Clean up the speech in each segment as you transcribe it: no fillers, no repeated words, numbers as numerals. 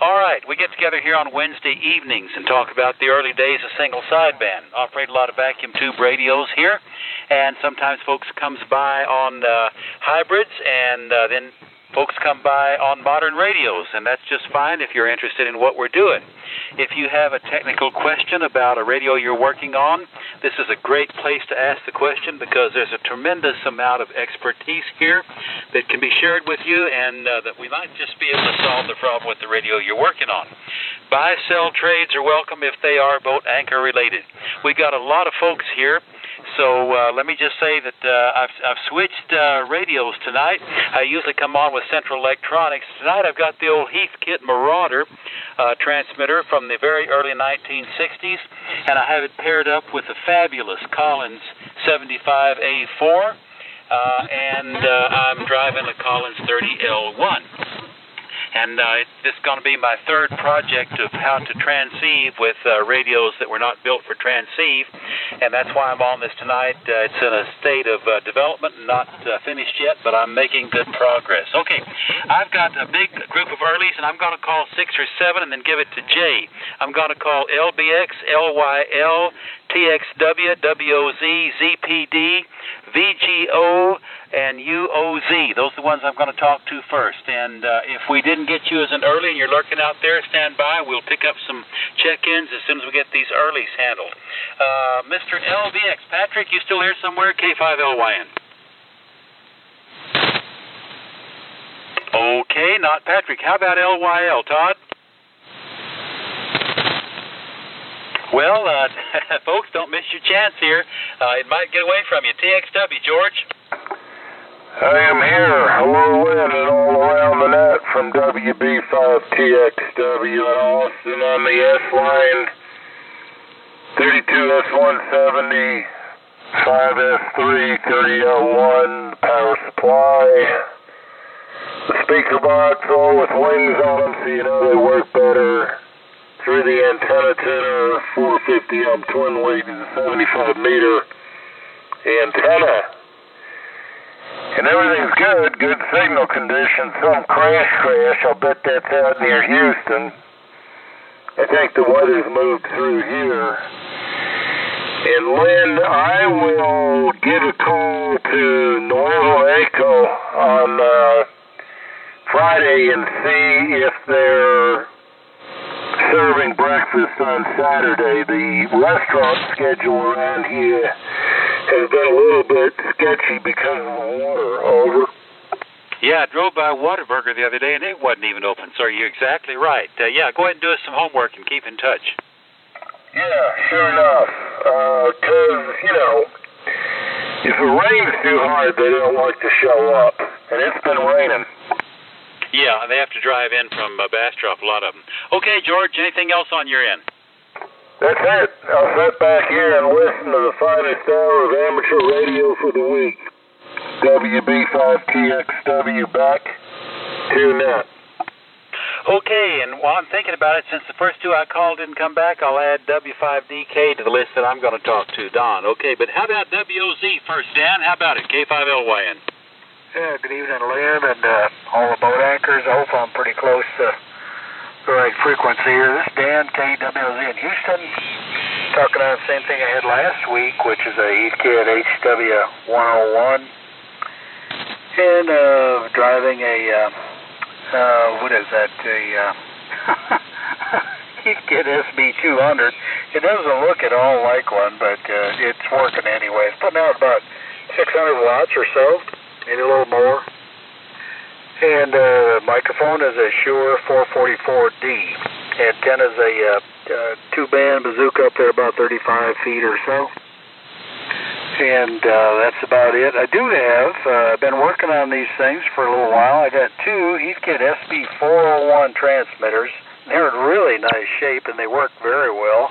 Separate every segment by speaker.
Speaker 1: All right, we get together here on Wednesday evenings and talk about the early days of single sideband. Operate a lot of vacuum tube radios here, and sometimes folks comes by on hybrids, and then folks come by on modern radios, and that's just fine if you're interested in what we're doing. If you have a technical question about a radio you're working on, this is a great place to ask the question because there's a tremendous amount of expertise here that can be shared with you, and that we might just be able to solve the problem with the radio you're working on. Buy-sell trades are welcome if they are boat anchor related. We got a lot of folks here. So let me just say that I've switched radios tonight. I usually come on with Central Electronics. Tonight I've got the old Heathkit Marauder transmitter from the very early 1960s, and I have it paired up with the fabulous Collins 75A4, and I'm driving a Collins 30L1. And this is going to be my third project of how to transceive with radios that were not built for transceive, and that's why I'm on this tonight. It's in a state of development, not finished yet, but I'm making good progress. Okay, I've got a big group of earlies, and I'm going to call 6 or 7 and then give it to Jay. I'm going to call LBX, LYL, TXW, WOZ, ZPD, VGO, and UOZ. Those are the ones I'm going to talk to first. And if we didn't get you as an early and you're lurking out there, stand by. We'll pick up some check-ins as soon as we get these earlies handled. Mr. LBX, Patrick, you still here somewhere? K5LYN. Okay, not Patrick. How about LYL, Todd? Well, folks, don't miss your chance here. It might get away from you. TXW, George?
Speaker 2: I am here, hello in and all around the net from WB5TXW in Austin on the S-Line, 32S170, 5S3, 30L1, power supply. The speaker box all with wings on them so you know they work better. Through the antenna tuner, 450 ohm twin weight is a 75 meter antenna. And everything's good signal condition, some crash. I'll bet that's out near Houston. I think the weather's moved through here. And Lynn, I will give a call to Nuevo Echo on Friday and see if they're serving breakfast on Saturday. The restaurant schedule around here has been a little bit sketchy because of the water. Over.
Speaker 1: Yeah, I drove by Whataburger the other day, and it wasn't even open, so you're exactly right. Yeah, go ahead and do us some homework and keep in touch.
Speaker 2: Yeah, sure enough. Because, if it rains too hard, they don't like to show up. And it's been raining.
Speaker 1: Yeah, they have to drive in from Bastrop, a lot of them. Okay, George, anything else on your end?
Speaker 2: That's it. I'll sit back here and listen to the finest hour of amateur radio for the week. WB5TXW back to net.
Speaker 1: Okay, and while I'm thinking about it, since the first two I called didn't come back, I'll add W5DK to the list that I'm going to talk to, Don. Okay, but how about WOZ first, Dan? How about it? K5LYN.
Speaker 3: Yeah, good evening, Lynn, and all the boat anchors. I hope I'm pretty close to the right frequency here. This is Dan, KWZ in Houston, talking on the same thing I had last week, which is a Heathkit HW101, and driving a, what is that, a Heathkit SB200. It doesn't look at all like one, but it's working anyway. It's putting out about 600 watts or so, maybe a little more. And microphone is a Shure 444D. Antenna's a two-band bazooka up there about 35 feet or so. And that's about it. I do have, I've been working on these things for a little while. I got two Heathkit SB401 transmitters. They're in really nice shape and they work very well.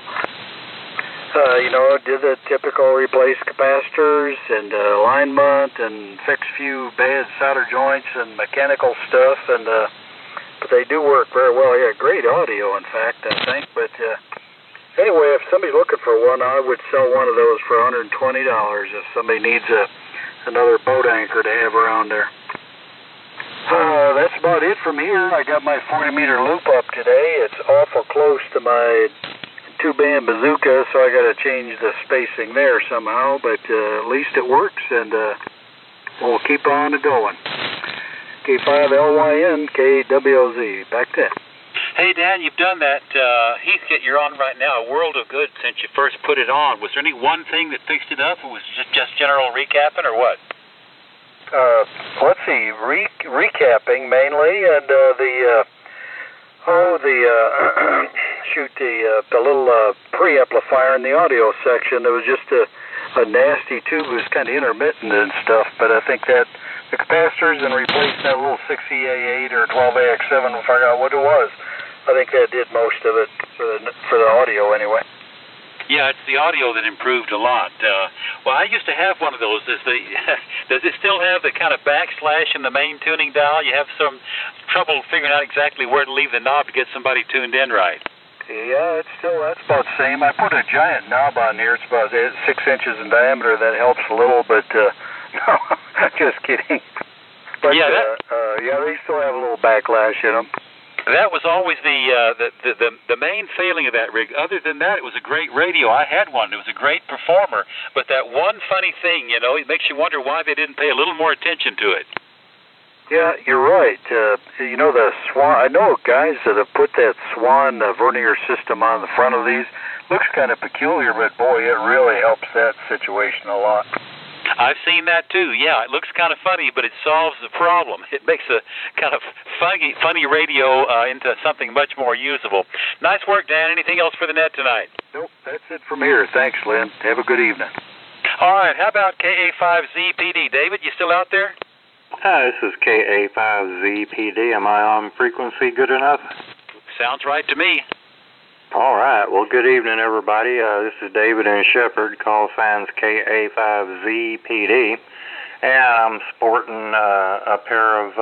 Speaker 3: Did the typical replace capacitors and alignment and fix a few bad solder joints and mechanical stuff, and but they do work very well. Yeah, great audio, in fact, I think. But anyway, if somebody's looking for one, I would sell one of those for $120 if somebody needs another boat anchor to have around there. That's about it from here. I got my 40-meter loop up today. It's awful close to my 2-band bazooka, so I got to change the spacing there somehow, but at least it works, and we'll keep on going. K5LYN, KWOZ. Back to it.
Speaker 1: Hey, Dan, you've done that Heathkit you're on right now, a world of good since you first put it on. Was there any one thing that fixed it up, or was it just general recapping, or what?
Speaker 3: Let's see, recapping mainly, and the little preamplifier in the audio section. There was just a nasty tube. It was kind of intermittent and stuff, but I think that the capacitors and replacing that little 6EA8 or 12AX7, we'll figure out what it was. I think that did most of it for the audio anyway.
Speaker 1: Yeah, it's the audio that improved a lot. Well, I used to have one of those. Does it still have the kind of backslash in the main tuning dial? You have some trouble figuring out exactly where to leave the knob to get somebody tuned in right.
Speaker 3: Yeah, that's about the same. I put a giant knob on here. It's about 6 inches in diameter. That helps a little, but no, just kidding. But
Speaker 1: yeah,
Speaker 3: they still have a little backlash in them.
Speaker 1: That was always the main failing of that rig. Other than that, it was a great radio. I had one. It was a great performer. But that one funny thing, it makes you wonder why they didn't pay a little more attention to it.
Speaker 3: Yeah, you're right. The Swan, I know guys that have put that Swan vernier system on the front of these. Looks kind of peculiar, but boy, it really helps that situation a lot.
Speaker 1: I've seen that too. Yeah, it looks kind of funny, but it solves the problem. It makes a kind of funny radio into something much more usable. Nice work, Dan. Anything else for the net tonight?
Speaker 3: Nope, that's it from here. Thanks, Lynn. Have a good evening.
Speaker 1: All right, how about KA5ZPD? David, you still out there?
Speaker 4: Hi, this is KA5ZPD. Am I on frequency good enough?
Speaker 1: Sounds right to me.
Speaker 4: All right. Well, good evening, everybody. This is David in Shepherd, call signs KA5ZPD. And I'm sporting a pair of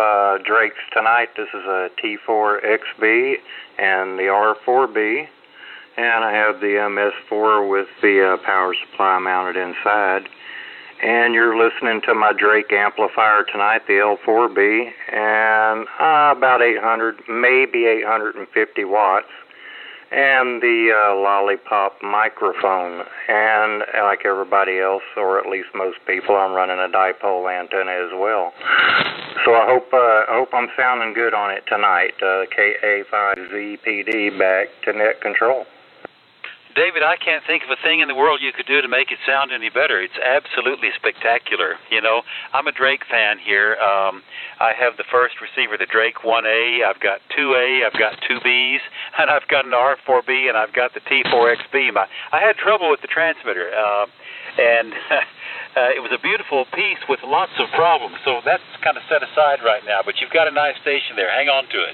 Speaker 4: Drakes tonight. This is a T4XB and the R4B. And I have the MS4 with the power supply mounted inside. And you're listening to my Drake amplifier tonight, the L4B, and about 800, maybe 850 watts. And the Lollipop microphone, and like everybody else, or at least most people, I'm running a dipole antenna as well. So I hope I'm sounding good on it tonight. KA5ZPD back to net control.
Speaker 1: David, I can't think of a thing in the world you could do to make it sound any better. It's absolutely spectacular. I'm a Drake fan here. I have the first receiver, the Drake 1A. I've got 2A, I've got 2Bs, and I've got an R4B, and I've got the T4XB. I had trouble with the transmitter, and it was a beautiful piece with lots of problems. So that's kind of set aside right now. But you've got a nice station there. Hang on to it.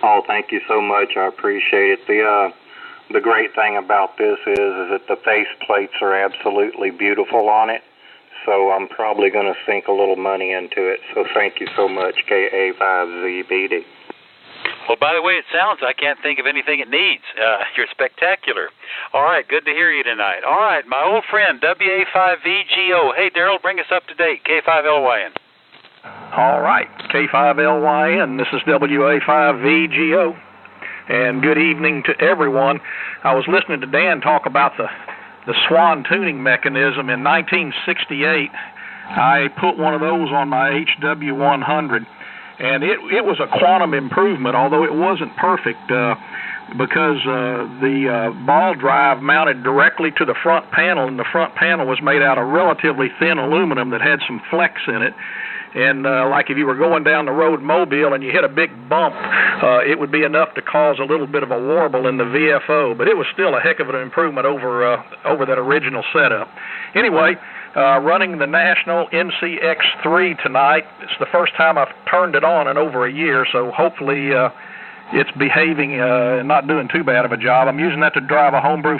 Speaker 4: Oh, thank you so much. I appreciate it. The great thing about this is that the face plates are absolutely beautiful on it, so I'm probably going to sink a little money into it. So thank you so much, KA5ZPD.
Speaker 1: Well, by the way, it sounds, I can't think of anything it needs. You're spectacular. All right, good to hear you tonight. All right, my old friend, WA5VGO. Hey, Daryl, bring us up to date, K5LYN.
Speaker 5: All right, K5LYN, this is WA5VGO. And good evening to everyone. I was listening to Dan talk about the Swan tuning mechanism. In 1968, I put one of those on my HW100, and it was a quantum improvement, although it wasn't perfect because the ball drive mounted directly to the front panel, and the front panel was made out of relatively thin aluminum that had some flex in it. And like if you were going down the road Mobile and you hit a big bump, it would be enough to cause a little bit of a warble in the VFO. But it was still a heck of an improvement over that original setup. Anyway, running the National NCX3 tonight. It's the first time I've turned it on in over a year, so hopefully it's behaving and not doing too bad of a job. I'm using that to drive a homebrew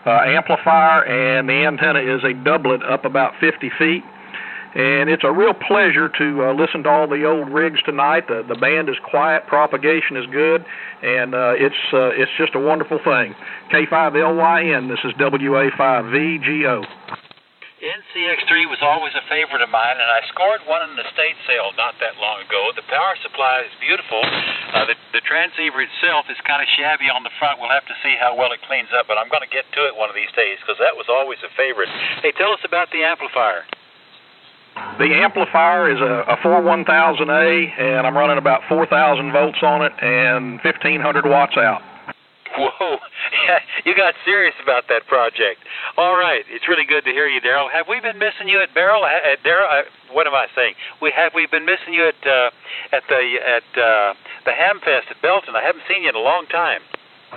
Speaker 5: amplifier, and the antenna is a doublet up about 50 feet. And it's a real pleasure to listen to all the old rigs tonight. The band is quiet, propagation is good, and it's just a wonderful thing. K5LYN, this is WA5VGO.
Speaker 1: NCX3 was always a favorite of mine, and I scored one in an estate sale not that long ago. The power supply is beautiful. The transceiver itself is kind of shabby on the front. We'll have to see how well it cleans up, but I'm going to get to it one of these days because that was always a favorite. Hey, tell us about the amplifier.
Speaker 5: The amplifier is a 41000A, and I'm running about 4,000 volts on it and 1,500 watts out.
Speaker 1: Whoa, you got serious about that project. All right, it's really good to hear you, Daryl. Have we been missing you at Daryl? What am I saying? Have we been missing you at the Hamfest at Belton? I haven't seen you in a long time.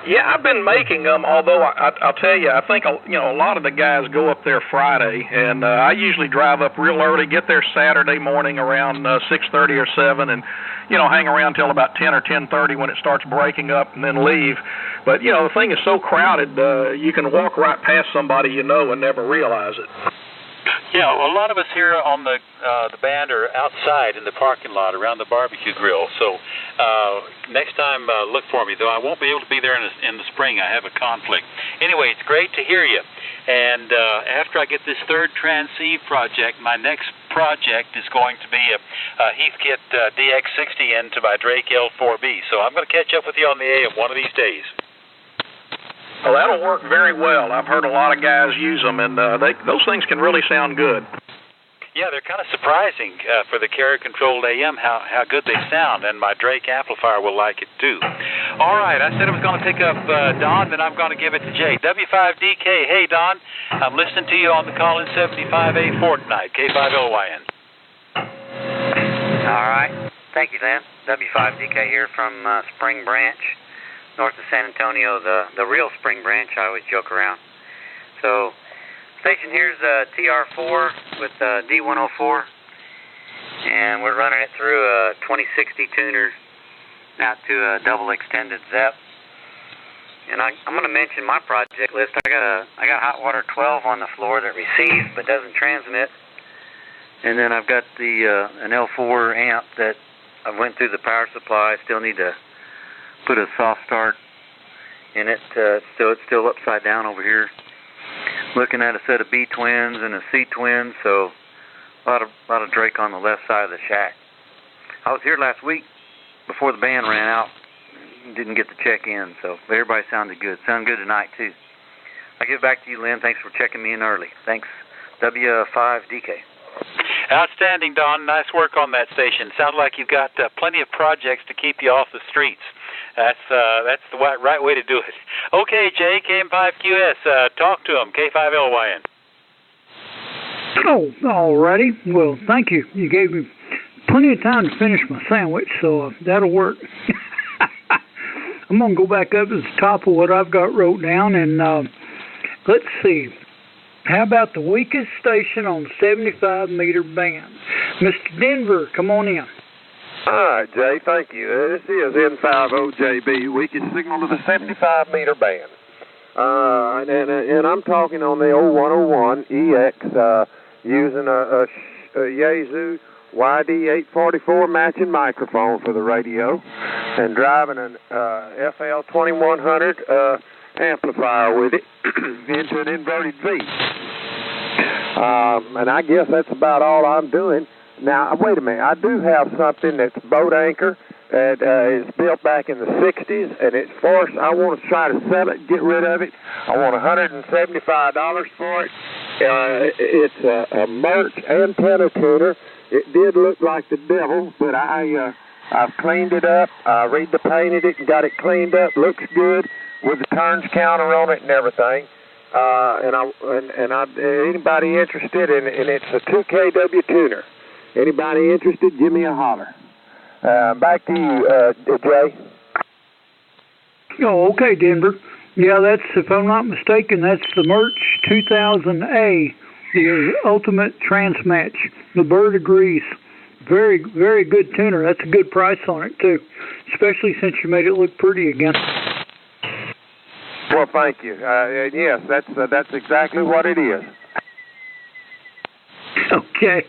Speaker 5: Yeah, I've been making them, although I'll tell you, I think a lot of the guys go up there Friday, and I usually drive up real early, get there Saturday morning around 6:30 or 7, and hang around till about 10 or 10:30 when it starts breaking up, and then leave. But the thing is so crowded, you can walk right past somebody and never realize it.
Speaker 1: Yeah, well, a lot of us here on the band are outside in the parking lot around the barbecue grill. So next time, look for me. Though I won't be able to be there in the spring. I have a conflict. Anyway, it's great to hear you. And after I get this third transceive project, my next project is going to be a Heathkit DX60 into my Drake L4B. So I'm going to catch up with you on the AM one of these days.
Speaker 5: Well, that'll work very well. I've heard a lot of guys use them, and those things can really sound good.
Speaker 1: Yeah, they're kind of surprising for the carrier-controlled AM how good they sound, and my Drake amplifier will like it too. All right, I said I was going to pick up Don, then I'm going to give it to Jay. W5DK, hey Don, I'm listening to you on the call-in 75A Fortnite, K5LYN.
Speaker 6: All right, thank you, Dan. W5DK here from Spring Branch, north of San Antonio, the real Spring Branch. I always joke around. So, station here's TR4 with D104, and we're running it through a 2060 tuner out to a double extended ZEP. And I'm going to mention my project list. I got Hot Water 12 on the floor that receives but doesn't transmit, and then I've got an L4 amp that I went through the power supply. I still need to put a soft start in it, so it's still upside down over here. Looking at a set of B twins and a C twin, so a lot of Drake on the left side of the shack. I was here last week before the band ran out. Didn't get to check in, so everybody sounded good. Sound good tonight too. I give it back to you, Lynn. Thanks for checking me in early. Thanks, W5DK.
Speaker 1: Outstanding, Don. Nice work on that station. Sounds like you've got plenty of projects to keep you off the streets. That's the right way to do it. Okay, Jay, KM5QS, talk to him, K5LYN.
Speaker 7: Oh, all righty. Well, thank you. You gave me plenty of time to finish my sandwich, so that'll work. I'm going to go back up to the top of what I've got wrote down, and let's see. How about the weakest station on 75-meter band? Mr. Denver, come on in.
Speaker 2: All right, Jay, thank you. This is N50JB, weakest signal to the 75-meter band. And I'm talking on the 0101EX using a Yaesu YD844 matching microphone for the radio and driving an FL2100 amplifier with it into an inverted V. And I guess that's about all I'm doing. Now, wait a minute. I do have something that's boat anchor that is built back in the 60s, and it's forced. I want to try to sell it, get rid of it. I want $175 for it. It's a Merch antenna tuner. It did look like the devil, but I've cleaned it up. I repainted it and got it cleaned up. Looks good with the turns counter on it and everything. Anybody interested in it's a 2kW tuner. Anybody interested, give me a holler. Back to you, Jay.
Speaker 7: Oh, okay, Denver. Yeah, that's, if I'm not mistaken, that's the Merch 2000A, the Ultimate Transmatch. The bird agrees. Very, very good tuner. That's a good price on it, too, especially since you made it look pretty again.
Speaker 2: Well, thank you. Yes, that's exactly what it is.
Speaker 7: Okay.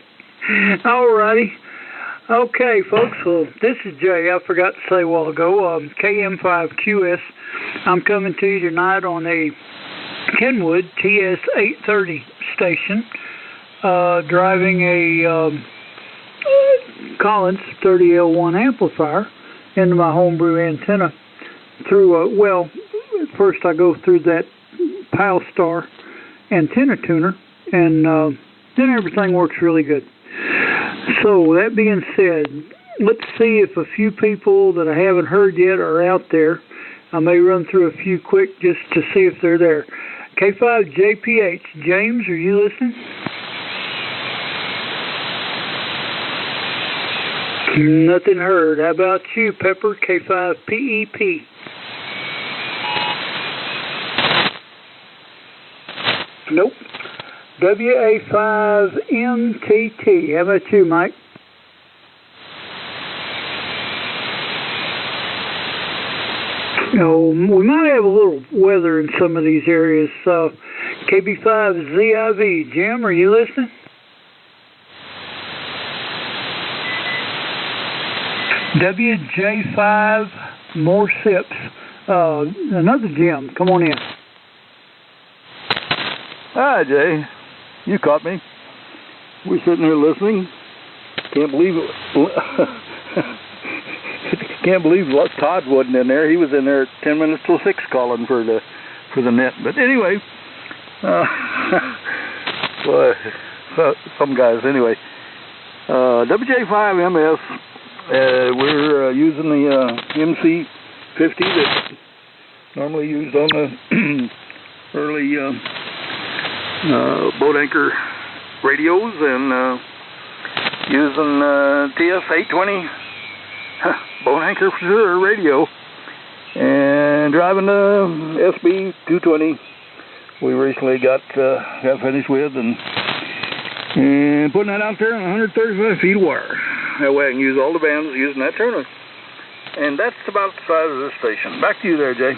Speaker 7: All righty. Okay, folks. Well, this is Jay. I forgot to say a while ago, KM5QS. I'm coming to you tonight on a Kenwood TS830 station. driving a Collins 30L1 amplifier into my homebrew antenna through at first I go through that Pilestar antenna tuner, and then everything works really good. So that being said, let's see if a few people that I haven't heard yet are out there. I may run through a few quick just to see if they're there. K5JPH, James, are you listening? Nothing heard. How about you, Pepper? K5PEP. Nope. WA5MTT. How about you, Mike? No, we might have a little weather in some of these areas. KB5ZIV. Jim, are you listening? WJ5 more sips. Another Jim. Come on in.
Speaker 8: Hi, Jay. You caught me. We're sitting here listening. Can't believe it. Can't believe Todd wasn't in there. He was in there at 10 minutes till 6 calling for the net. But anyway, some guys anyway. WJ5MS. We're using the MC50 that's normally used on the early boat anchor radios, and using TS820 boat anchor radio, and driving the SB220 we recently got finished with, and putting that out there on 135 feet of wire. That way I can use all the bands using that tuner. And that's about the size of this station. Back to you there, Jay.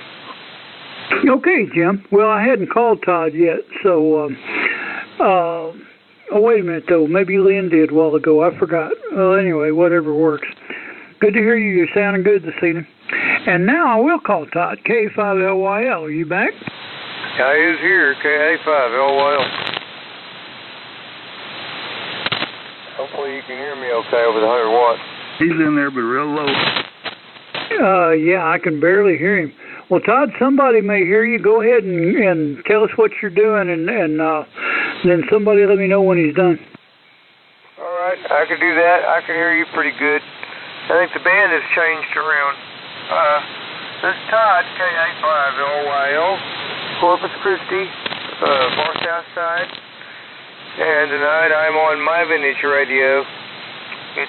Speaker 7: Okay, Jim. Well, I hadn't called Todd yet, so... oh, wait a minute, though. Maybe Lynn did a while ago. I forgot. Well, anyway, whatever works. Good to hear you. You're sounding good this evening. And now I will call Todd. K5LYL. Are you back?
Speaker 3: I is here. KA5LYL. Hopefully you can hear me okay over the 100 watts.
Speaker 8: He's in there, but real low.
Speaker 7: Yeah, I can barely hear him. Well, Todd, somebody may hear you. Go ahead and tell us what you're doing, and then somebody let me know when he's done.
Speaker 3: All right, I can do that. I can hear you pretty good. I think the band has changed around. This is Todd, KA5LYL, Corpus Christi, Far South Side. And tonight I'm on my vintage radio. It's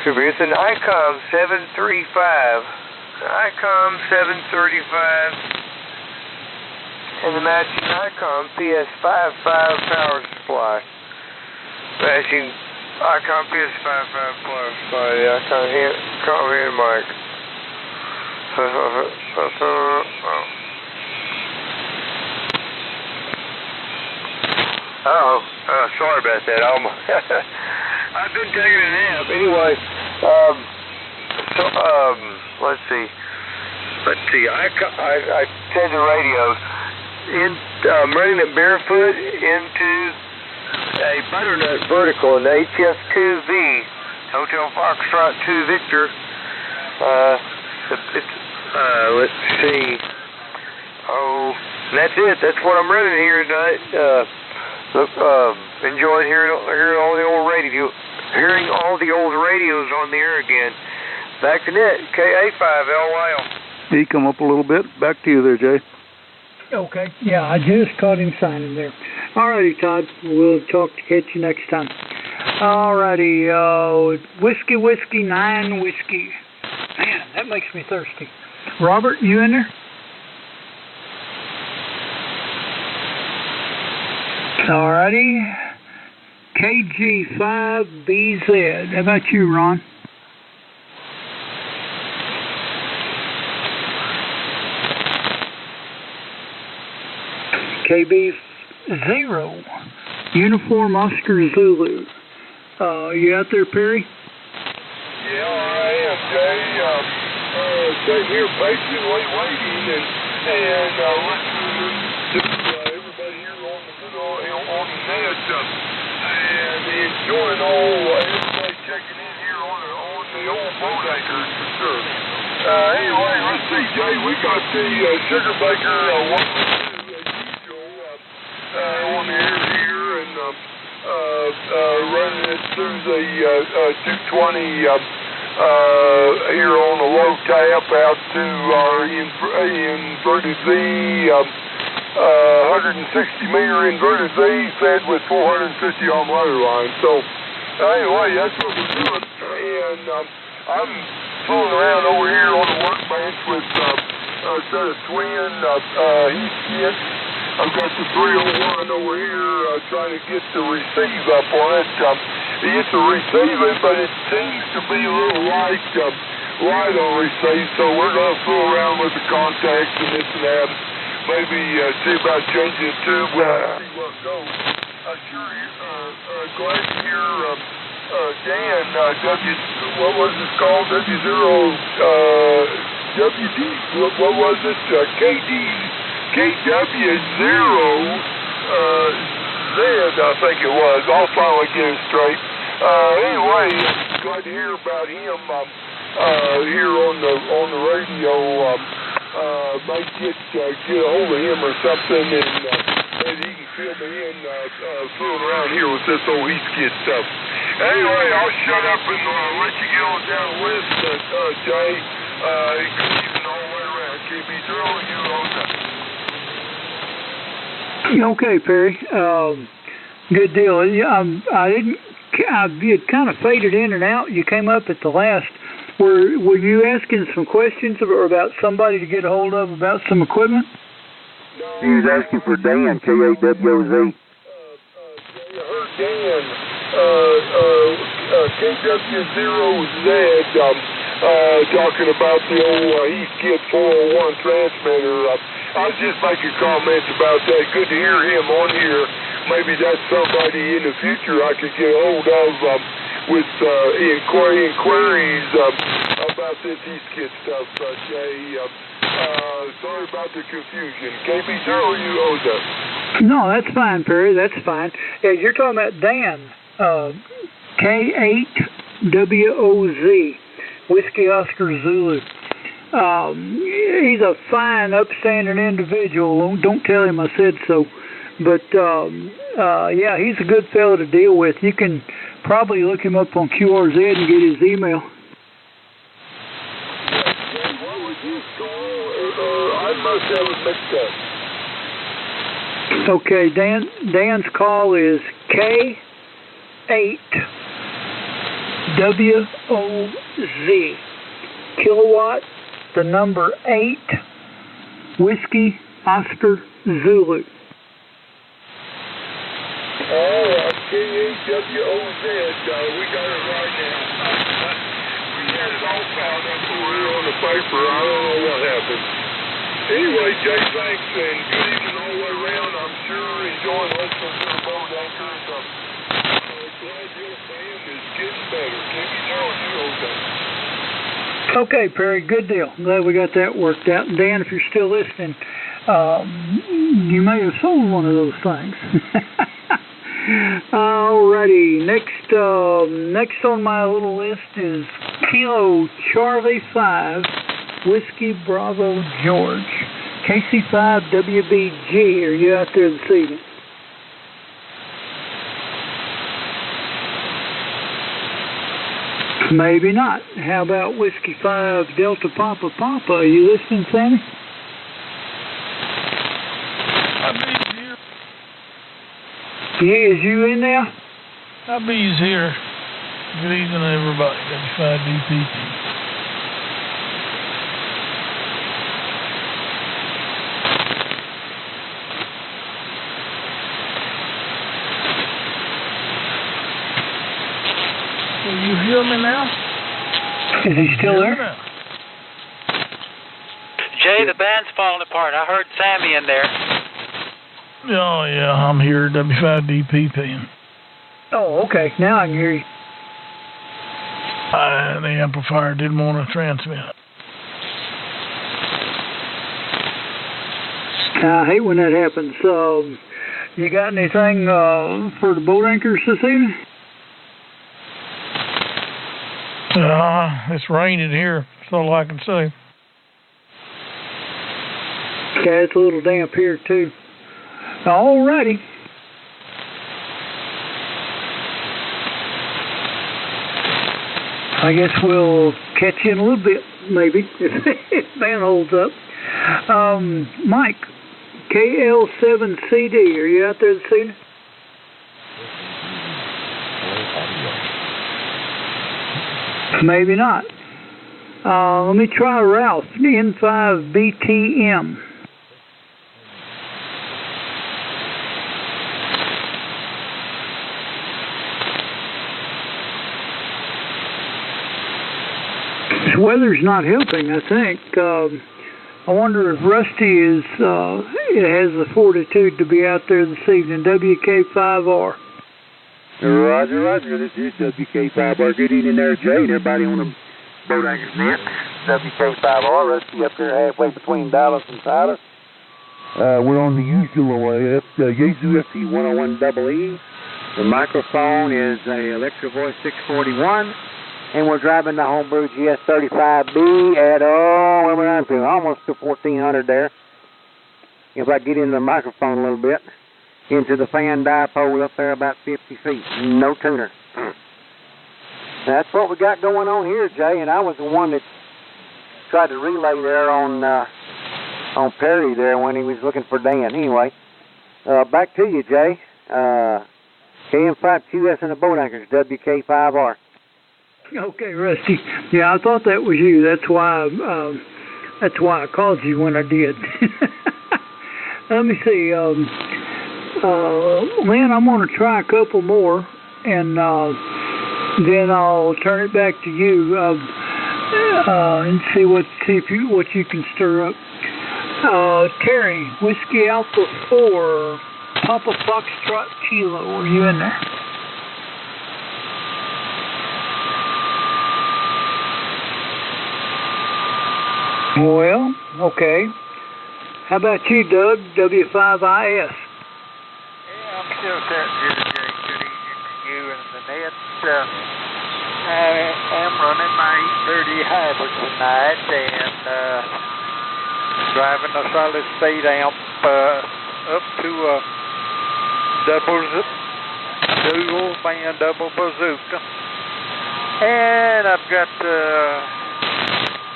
Speaker 3: it's an ICOM 735. ICOM 735. And the matching ICOM PS55 power supply. Matching ICOM PS55 power supply. Yeah, I can't hear Mike. Sorry about that. I've been taking a nap. Anyway, let's see. I tend to radios. I'm running it barefoot into a butternut vertical, an HS2V, Hotel Foxtrot 2 Victor. Let's see. Oh, that's it. That's what I'm running here tonight. Enjoying hearing all the old radios on the air again. Back to net, KA5LYL.
Speaker 8: He come up a little bit. Back to you there, Jay.
Speaker 7: Okay. Yeah, I just caught him signing there. All righty, Todd. We'll catch you next time. All righty. Whiskey 9 whiskey. Man, that makes me thirsty. Robert, you in there? Alrighty. KG5BZ. How about you, Ron? KB0. Uniform Oscar Zulu. You out there, Perry?
Speaker 2: Yeah, I am, Jay. Sitting here patiently waiting and listening to everybody here on the good old enjoying all everybody checking in here on the old boat anchors for sure. Anyway, let's see, Jay. We got the Sugar Baker 112 as usual on the air here, and running it through the 220 here on the low tap out to our inverted V. 160 meter inverted V fed with 450 ohm ladder line. So anyway, that's what we're doing. And I'm fooling around over here on the workbench with a set of twin heat kits. I've got the 301 over here trying to get the receive up on it. It's a receiver, but it seems to be a little light on receive. So we're going to fool around with the contacts and this and that. Maybe see about changing the tube. See what goes. Sure, glad to hear Dan, what was this called? W0, WD, what was it? KW0, Z, I think it was. I'll finally get it straight. Anyway, glad to hear about him here on the radio. Might get a hold of him or something, and maybe he can fill me in fooling around here with this old heat skid stuff. Anyway, I'll shut up and let you get on down the list, Jay. Good evening all the way around. KB0, you on that.
Speaker 7: Okay, Perry. Good deal. You had kind of faded in and out. You came up at the last. Were you asking some questions about somebody to get a hold of about some equipment?
Speaker 2: No, he was asking for Dan, KAWZ. I heard Dan, KW0Z, talking about the old Heathkit 401 transmitter. I was just making comments about that. Good to hear him on here. Maybe that's somebody in the future I could get a hold of with inquiries about this Heathkit stuff, Jay. Sorry about the confusion. KB0, you owe that.
Speaker 7: No, that's fine, Perry. That's fine. Yeah, you're talking about Dan, K8WOZ, Whiskey Oscar Zulu. He's a fine, upstanding individual. Don't tell him I said so. But, yeah, he's a good fellow to deal with. You can probably look him up on QRZ and get his email.
Speaker 2: What was his call? I must have it mixed up.
Speaker 7: Okay, Dan's call is K8WOZ. Kilowatt, the number 8, Whiskey Oscar Zulu.
Speaker 2: KAWZ, we got it right now. We had it all found up over here on the paper. I don't know what happened. Anyway, Jay, thanks, and good evening all the way around. I'm sure enjoying listening to the boat anchors. Glad your band is getting better.
Speaker 7: Okay, Perry, good deal. Glad we got that worked out. And Dan, if you're still listening, you may have sold one of those things. Alrighty, next on my little list is Kilo Charlie 5, Whiskey Bravo George, KC5WBG. Are you out there this evening? Maybe not. How about Whiskey 5 Delta Papa Papa? Are you listening, Sammy? Yeah, is you in there?
Speaker 9: IB's here. Good evening, everybody. W5DPP. Can you hear me now?
Speaker 7: Is he still there?
Speaker 1: Jay, the band's falling apart. I heard Sammy in there.
Speaker 9: Oh, yeah, I'm here at W5DPP.
Speaker 7: Oh, okay. Now I can hear you.
Speaker 9: The amplifier didn't want to transmit.
Speaker 7: I hate when that happens. You got anything for the boat anchors this evening?
Speaker 9: It's raining here. That's all I can say.
Speaker 7: Okay, it's a little damp here, too. All righty. I guess we'll catch you in a little bit, maybe, if band holds up. Mike, KL7CD, are you out there this evening? Maybe not. Let me try Ralph, N5BTM. This weather's not helping, I think. I wonder if Rusty has the fortitude to be out there this evening. WK5R.
Speaker 10: Roger, Roger. This is WK5R. Good evening there, Jay, and everybody on the Boat Anchors Net. WK5R, Rusty up there halfway between Dallas and Tyler. We're on the usual Yaesu FT101EE. The microphone is a Electro Voice 641, and we're driving the Homebrew GS35B at, where we're on to, almost to 1400 there. If I get into the microphone a little bit, into the fan dipole up there about 50 feet. No tuner. That's what we got going on here, Jay, and I was the one that tried to relay there on Perry there when he was looking for Dan. Anyway, back to you, Jay. KM5QS and the Boat Anchors, WK5R.
Speaker 7: Okay, Rusty. Yeah, I thought that was you. That's why I called you when I did. Let me see. Lynn, I'm going to try a couple more, and then I'll turn it back to you and see what you can stir up. Terry, Whiskey Alpha 4, Papa Foxtrot Kilo. Are you in there? Well, okay. How about you, Doug, W5IS?
Speaker 3: I'm still sitting here today. Good evening to you and the net. I am running my 830 hybrid tonight and driving a solid state amp up to a dual band double bazooka. And I've got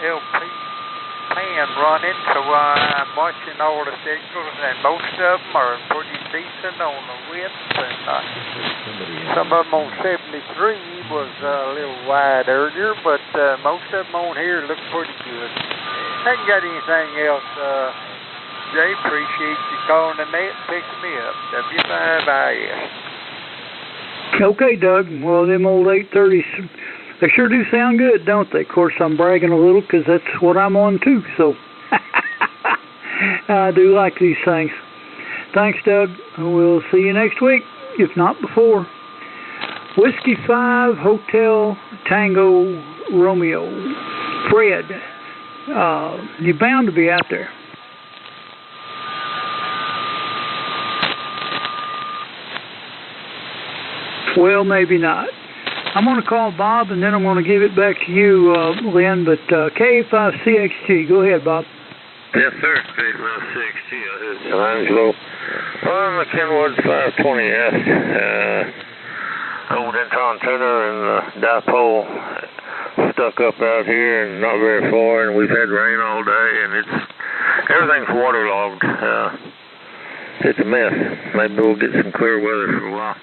Speaker 3: LP pan running, so I'm watching all the signals, and most of them are pretty decent on the width, and some of them on 73 was a little wide earlier, but most of them on here look pretty good. I haven't got anything else. Jay, appreciate you calling the net and picking me up. W5IS.
Speaker 7: Okay, Doug. Well, them old 830s, they sure do sound good, don't they? Of course, I'm bragging a little because that's what I'm on too, so I do like these things. Thanks, Doug. We'll see you next week, if not before. Whiskey 5, Hotel Tango Romeo. Fred, you're bound to be out there. Well, maybe not. I'm going to call Bob, and then I'm going to give it back to you, Lynn, but K5CXT. Go ahead, Bob.
Speaker 2: Yes, sir. K5CXT. Angelo. On the Kenwood 520S. Old Inton tuner and dipole stuck up out here and not very far, and we've had rain all day, and everything's waterlogged. It's a mess. Maybe we'll get some clear weather for a while.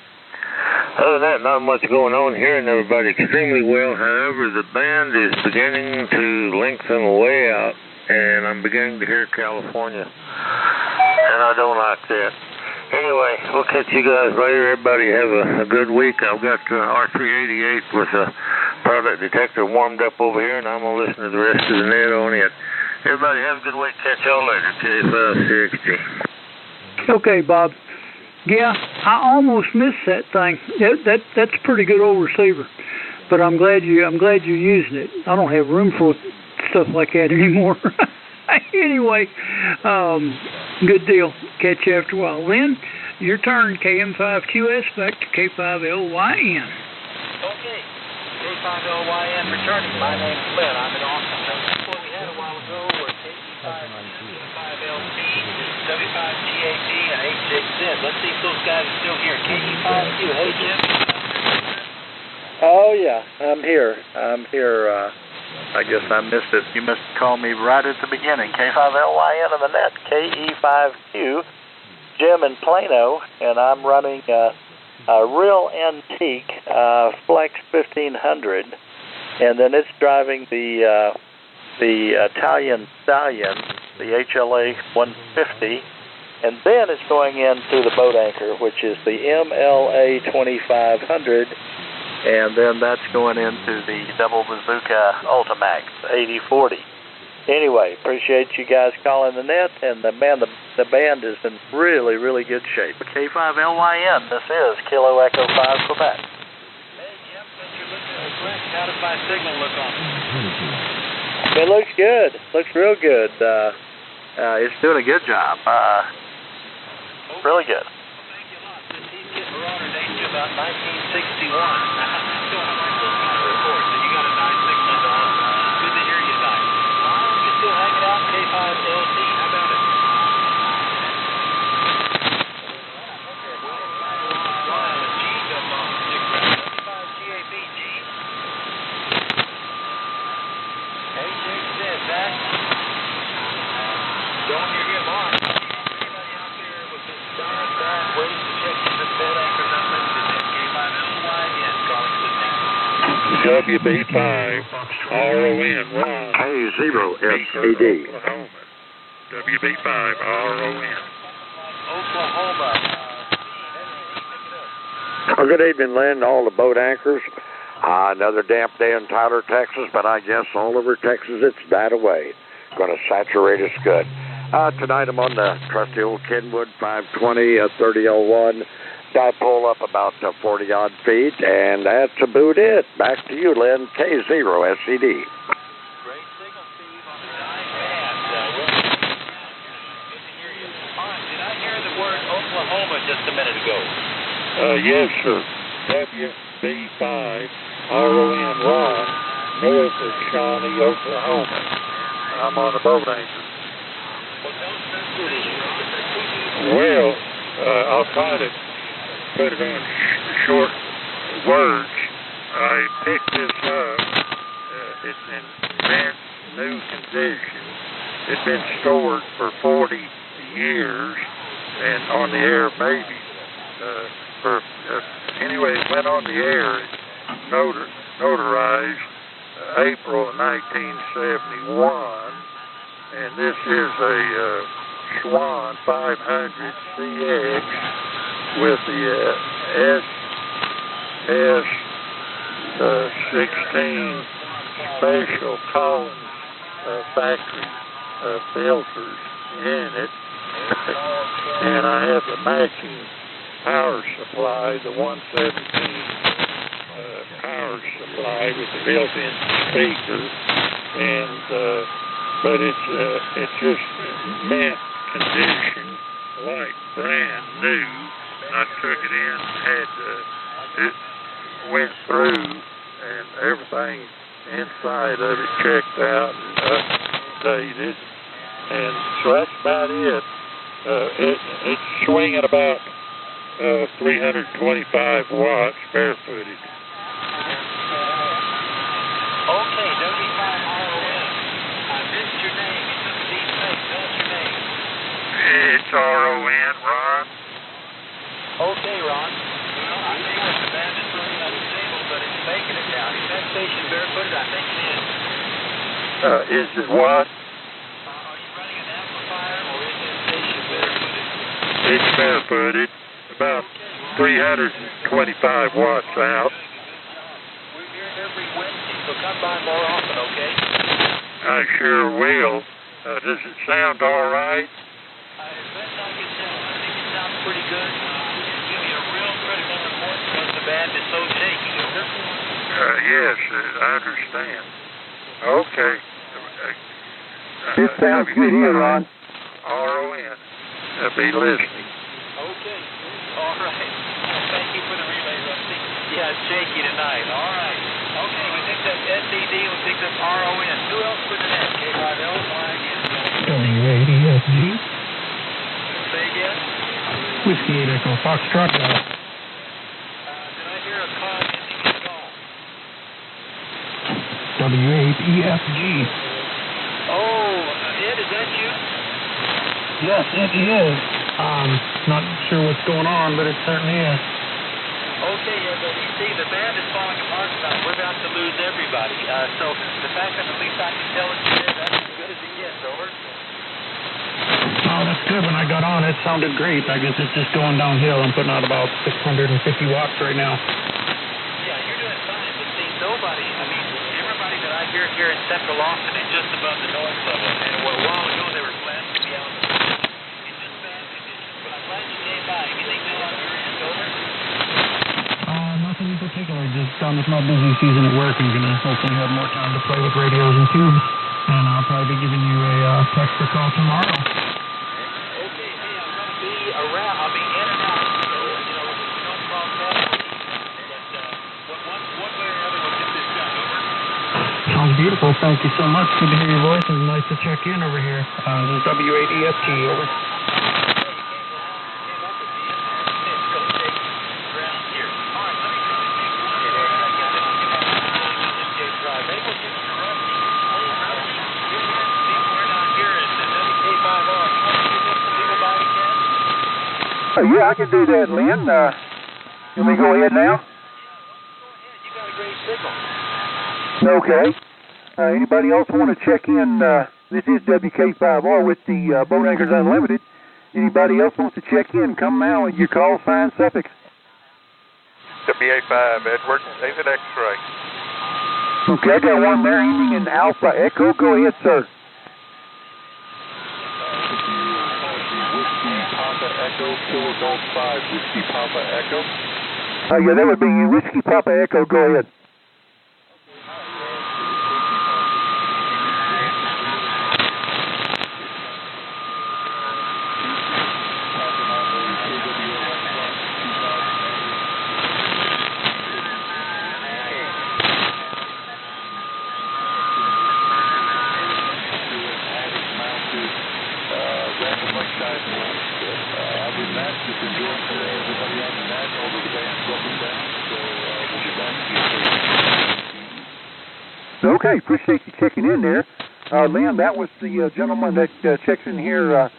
Speaker 2: Other than that, not much going on here, and everybody extremely well. However, the band is beginning to lengthen way out, and I'm beginning to hear California, and I don't like that. Anyway, we'll catch you guys later. Everybody have a good week. I've got R388 with a product detector warmed up over here, and I'm going to listen to the rest of the net on it. Everybody have a good week. Catch y'all later. K560.
Speaker 7: Okay, Bob. Yeah, I almost missed that thing. That's a pretty good old receiver, but I'm glad you're using it. I don't have room for stuff like that anymore. Anyway, good deal. Catch you after a while. Lynn, your turn. KM5QS back to K5LYN.
Speaker 6: Okay. K5
Speaker 1: K5LYN returning. My name's Lynn. I'm in Austin. That's what we had a while ago were KE5LP, W5GAP, and HJZ. Let's see if those guys are still here. KE5Q. Hey, Jim.
Speaker 11: Oh, yeah. I'm here. I guess I missed it. You must call me right at the beginning. K5LYN on the net. KE5Q. Jim in Plano, and I'm running a real antique Flex 1500, and then it's driving the Italian Stallion, the HLA 150, and then it's going into the boat anchor, which is the MLA 2500, and then that's going into the Double Bazooka Ultimax 8040. Anyway, appreciate you guys calling the net, and the band is in really, really good shape. K5LYN, this is Kilo Echo 5 Quebec.
Speaker 1: Hey, Jim, since you're looking at the Flex, how does my signal look on it?
Speaker 11: It looks good. Looks real good. It's doing a good job. Really good.
Speaker 1: Thank you a lot. Since he's getting Marauder dates to about 1961. Still have my full report, so you got a nice signal, dog. Good to hear you tonight. Ron, you still hanging out, K5LC? How about it?
Speaker 2: WB5 RON Ron.
Speaker 12: K0SCD.
Speaker 2: WB5 RON.
Speaker 1: Oklahoma.
Speaker 12: Well, good evening, Lynn, all the boat anchors. Another damp day in Tyler, Texas, but I guess all over Texas it's died away. Going to saturate us good. Tonight I'm on the trusty old Kenwood 520 3001. Dipole up about 40-odd feet, and that's about it. Back to you, Lynn. K0SCD.
Speaker 1: Great signal, Steve, on the dive band. Good to hear you. All right, did I hear the word Oklahoma just a minute ago?
Speaker 2: Yes, sir. WB5 RON Ron, north of Shawnee, Oklahoma. I'm on the boat anchor. Well, I'll try to put it on short words. I picked this up. It's in brand new condition. It's been stored for 40 years and on the air maybe anyway, it went on the air, notarized April 1971, and this is a Swan 500 CX with the SS16 special cone factory filters in it, and I have the matching power supply, the 117 power supply with the built-in speaker, and but it's just mint condition, like brand new. I took it in, it went through, and everything inside of it checked out and updated, and so that's about it. It's swinging about 325 watts barefooted.
Speaker 1: Okay, W5RON. I missed your name. You took a deep breath. Tell us your name.
Speaker 2: It's RON, Ron.
Speaker 1: Okay, Ron. Well, I think that the band is really unstable, but it's making it now. Is that station barefooted? I think it is.
Speaker 2: Is it what?
Speaker 1: Are you running an amplifier, or is that station barefooted?
Speaker 2: It's barefooted. About 325 watts out.
Speaker 1: We're here every Wednesday, so come by more often, okay?
Speaker 2: I sure will. Does it sound all right?
Speaker 1: As best I can tell, I think it sounds pretty good. Just give me a real critical report because the band is so shaky, over.
Speaker 2: Yes, I understand. Okay.
Speaker 10: It sounds good here, Ron.
Speaker 2: RON. Be listening.
Speaker 1: Okay. All right. Thank you for the relay, Rusty. Yeah, it's shaky tonight. All right. Okay, we SED, we picked up RON. Who else put in that? K5LY again?
Speaker 13: W80FG.
Speaker 1: Say again?
Speaker 13: Whiskey 8 Echo Foxtrot.
Speaker 1: Did I hear a call ending in golf?
Speaker 13: W8EFG.
Speaker 1: Oh, Ed, is that you?
Speaker 13: Yes, it is. Not sure what's going on, but it certainly is.
Speaker 1: Okay, yeah, but you see, the band is falling apart tonight. We're about to lose everybody. So the fact that at least I can tell it's there, that's as good as it gets, over.
Speaker 13: Oh, that's good. When I got on, it sounded great. I guess it's just going downhill. I'm putting out about 650 watts right now.
Speaker 1: Yeah, you're doing fine, but see, nobody, I mean, everybody that I hear here in Central Austin is just above the noise level. And a while ago, they were glad to be out of the field. It's just bad conditions, but I'm glad you came by. Anything new on your end, over?
Speaker 13: Nothing in particular. Just done with my busy season at work. I'm going to hopefully have more time to play with radios and tubes. And I'll probably be giving you a text or call tomorrow.
Speaker 1: Okay, hey, I'm going to be around. I'll be in and out. So, you know, we don't cross paths. But one way or another, we'll get this done, over.
Speaker 13: Sounds beautiful. Thank you so much. Good to hear your voice. It's nice to check in over here. This is W8EFG, over.
Speaker 10: Yeah, I can do that, Lynn. Can we go ahead now?
Speaker 1: You got a great signal.
Speaker 10: Okay. Anybody else want to check in? This is WK5R with the Boat Anchors Unlimited. Anybody else wants to check in? Come now with your call sign suffix.
Speaker 3: WA5, Edward, David X-Ray.
Speaker 10: Okay, I got one there ending in Alpha Echo. Go ahead, sir.
Speaker 3: Echo, Kilo Golf 5, Whiskey Papa Echo.
Speaker 10: Yeah, that would be Whiskey Papa Echo. Go ahead. Okay, appreciate you checking in there. Lynn, that was the gentleman that checks in here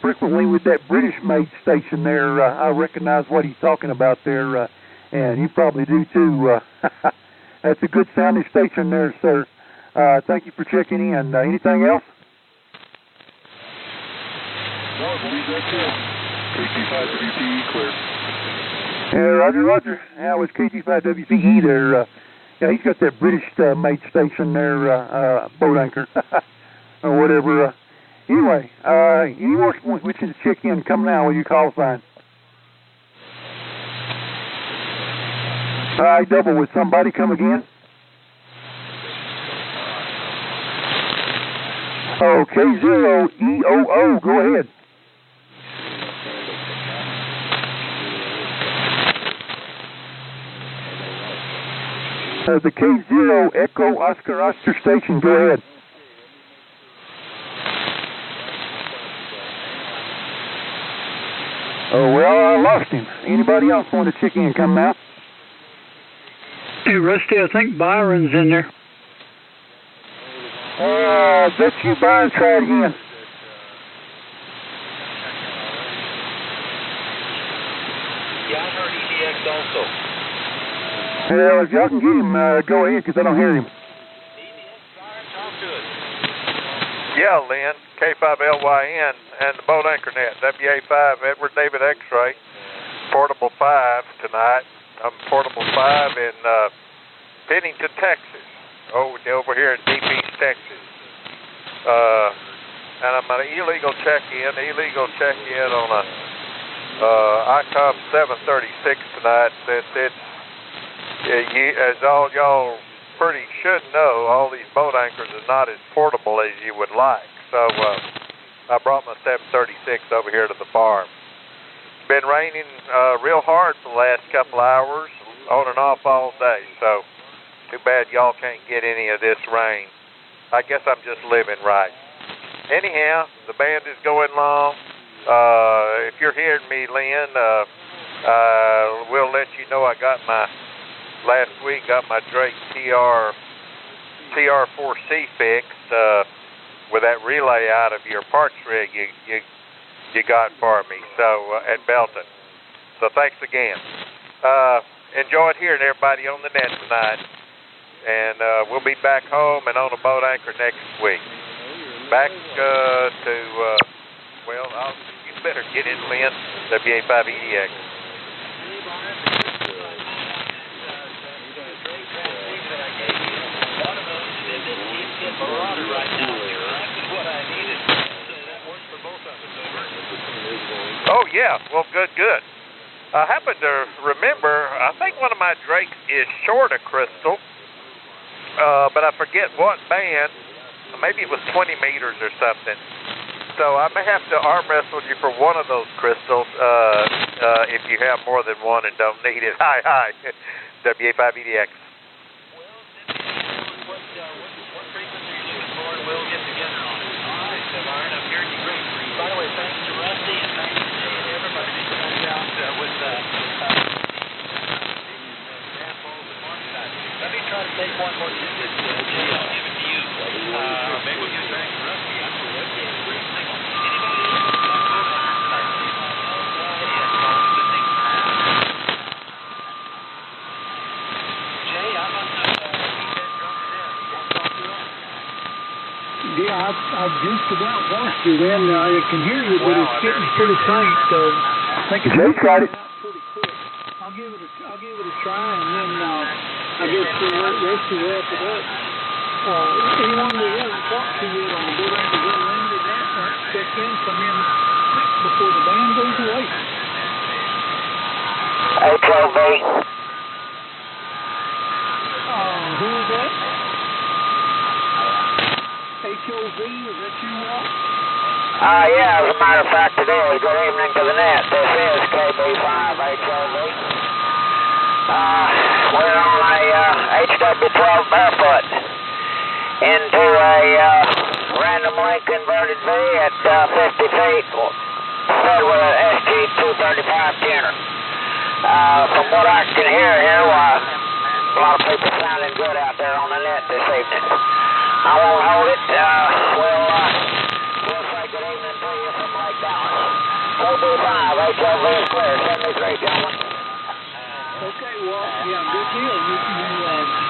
Speaker 10: frequently with that British-made station there. I recognize what he's talking about there, and you probably do too. That's a good sounding station there, sir. Thank you for checking in. Anything else?
Speaker 3: No, I believe that's it. KT5WPE clear.
Speaker 10: Yeah, Roger. That was KT5WPE there. Yeah, he's got that British-made station there, Boat Anchor, or whatever. Anyway, anyone wishing to check in, come now with your call sign. All right, double with somebody. Come again. Okay, K0EOO. Go ahead. The K0 Echo Oscar station. Go ahead. Oh, well, I lost him. Anybody else want to check in? Come now.
Speaker 7: Hey, Rusty, I think Byron's in there.
Speaker 10: That's you, Byron. Try it again.
Speaker 1: Yeah, I heard EDX also.
Speaker 10: If y'all can get him, go ahead, because I don't hear him.
Speaker 3: Yeah, Lynn, K5LYN, and the Boat Anchor Net, WA5, Edward David X-Ray, Portable 5 tonight. I'm Portable 5 in Pennington, Texas, over here in Deep East, Texas. And I'm an illegal check-in on a ICOM 736 tonight, since it's, as all y'all pretty should know, all these boat anchors are not as portable as you would like. So I brought my 736 over here to the farm. It's been raining real hard for the last couple hours, on and off all day. So
Speaker 14: Too bad y'all can't get any of this rain. I guess I'm just living right. Anyhow, the band is going long. If you're hearing me, Lynn, we'll let you know I got last week got my Drake TR4C fixed with that relay out of your parts rig you got for me, so at Belton. So thanks again. Enjoyed hearing everybody on the net tonight. And we'll be back home and on a boat anchor next week. Back you better get in, Lynn, WA5EDX. Oh, yeah. Well, good. I happen to remember, I think one of my Drakes is short of crystal. But I forget what band. Maybe it was 20 meters or something. So I may have to arm wrestle you for one of those crystals if you have more than one and don't need it. Hi. WA5EDX.
Speaker 1: We'll get together on it. All right, Byron, I'm hearing you great. By the way, thanks to Rusty and thanks to everybody that comes out with Let me try to take one more tidbit, Jay. I'll give it to you. Maybe we'll give thanks to Rusty. Absolutely. Great signal. Anybody else? Jay, how about keep that drum to them?
Speaker 7: Yeah, I've just about lost you then. I can hear you, but it's getting pretty faint. So I think it's pretty quick. I'll give it a try, and then I guess we'll let Rusty wrap it up. Anyone we haven't talked to yet on the Boat Anchors Unlimited network, check in, come in quick before the band goes away.
Speaker 15: HLV.
Speaker 7: Who is that? HOV, is that you, Walt?
Speaker 15: Yeah, as a matter of fact, it is. Good evening to the net. This is KB5HOV. We're on a HW12 barefoot into a random link converted V at 50 feet, fed with an SG-235 tuner. From what I can hear here, a lot of people sounding good out there on the net this evening. I won't hold it. We'll say good evening to you from Lake Dallas. KB5, HLV is clear. 73, gentlemen.
Speaker 7: Okay, well, yeah, good deal. You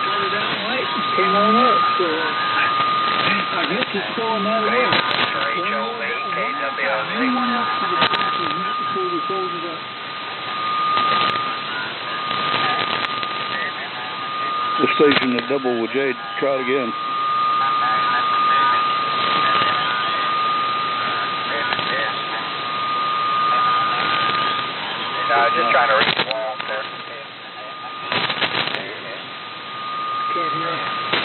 Speaker 7: started out late and came on up, so I guess it's going that way. Anyone else to the passes before we close it up?
Speaker 8: The station at double with Jade. Try it again.
Speaker 3: Just trying to reach the wall there.
Speaker 7: Can't hear.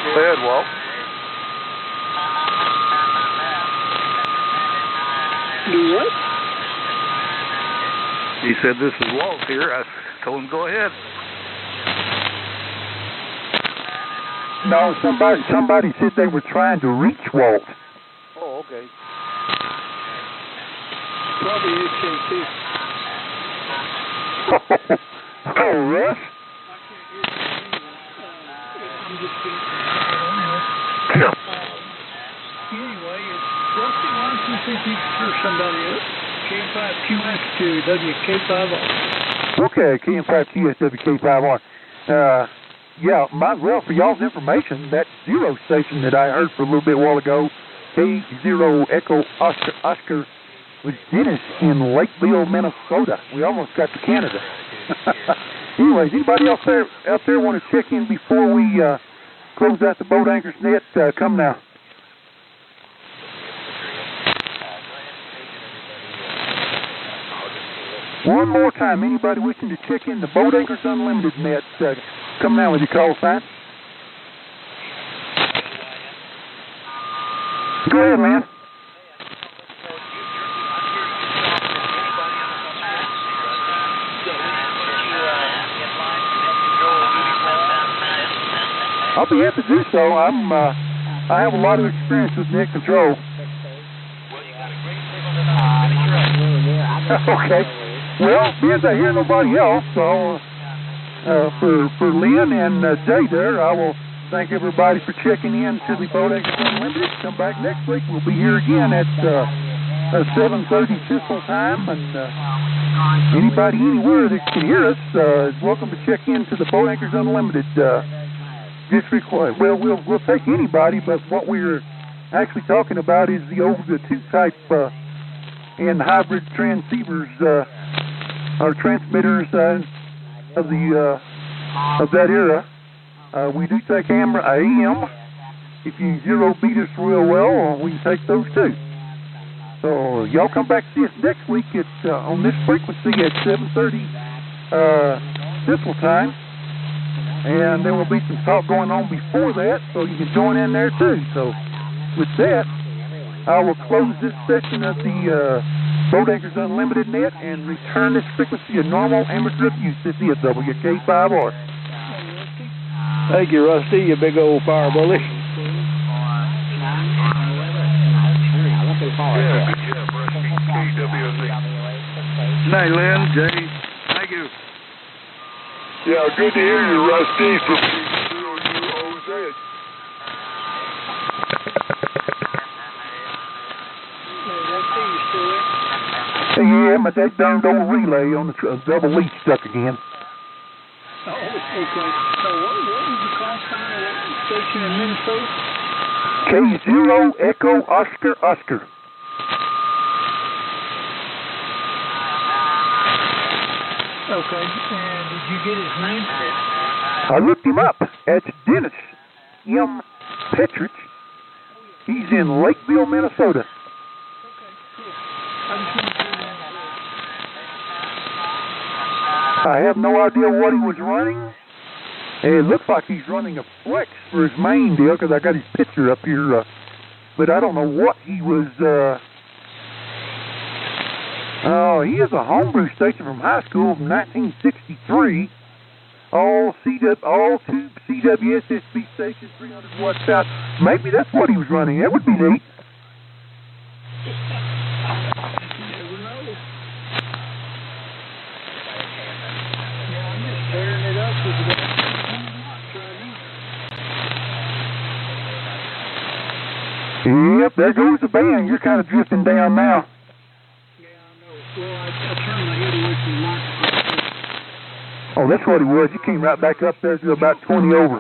Speaker 8: Go ahead, Walt.
Speaker 7: Do what?
Speaker 8: He said, "This is Walt here." I told him, "Go ahead."
Speaker 10: No, somebody said they were trying to reach Walt.
Speaker 8: Oh, okay.
Speaker 7: Probably HMT.
Speaker 10: Oh, Russ?
Speaker 7: I'm just getting anyway, it's Rusty. Why don't you see if you can hear somebody else? K5QS to WK5R.
Speaker 10: Okay, KM5QS WK5R. Yeah, might as well, for y'all's information, that zero station that I heard for a little bit while ago, K0 Echo Oscar, was Dennis in Lakeville, Minnesota. We almost got to Canada. Anyways, anybody else out there want to check in before we close out the Boat Anchors net? Come now. One more time, anybody wishing to check in the Boat Anchors Unlimited net, come now with your call sign. Go ahead, man. I'll be happy to do so. I have a lot of experience with net control. Okay. Well, since I hear nobody else, so for Lynn and Jay there, I will thank everybody for checking in to the Boat Anchors Unlimited. Come back next week. We'll be here again at 7:30 Central Time, and anybody anywhere that can hear us is welcome to check into the Boat Anchors Unlimited district. Well, we'll take anybody, but what we're actually talking about is the old two-type and hybrid transceivers or transmitters of that era. We do take AM. If you zero beat us real well, we can take those too. So y'all come back to see us next week on this frequency at 7:30 Central Time, and there will be some talk going on before that, so you can join in there too. So with that, I will close this section of the Boat Anchors Unlimited net and return this frequency to normal amateur use. This is WK5R.
Speaker 8: Thank you, Rusty, you big old fire bully. Night, Lynn, Jay. Thank you.
Speaker 2: Yeah, good to hear you, Rusty, from OZ.
Speaker 10: Yeah, but that darned old relay on the double lead stuck again.
Speaker 7: Oh, okay. So what was the call sign of that station in Minnesota?
Speaker 10: K0 Echo Oscar Oscar.
Speaker 7: Okay, and did you get his name?
Speaker 10: I looked him up. That's Dennis M. Petrich. He's in Lakeville, Minnesota. I have no idea what he was running. It looks like he's running a flex for his main deal because I got his picture up here. But I don't know what he was. He is a homebrew station from high school from 1963. All tube CWSSB stations, 300 watts out. Maybe that's what he was running. That would be neat. Yep, there goes the band. You're kind of drifting down now. Oh, that's what it was. You came right back up there to about 20 over.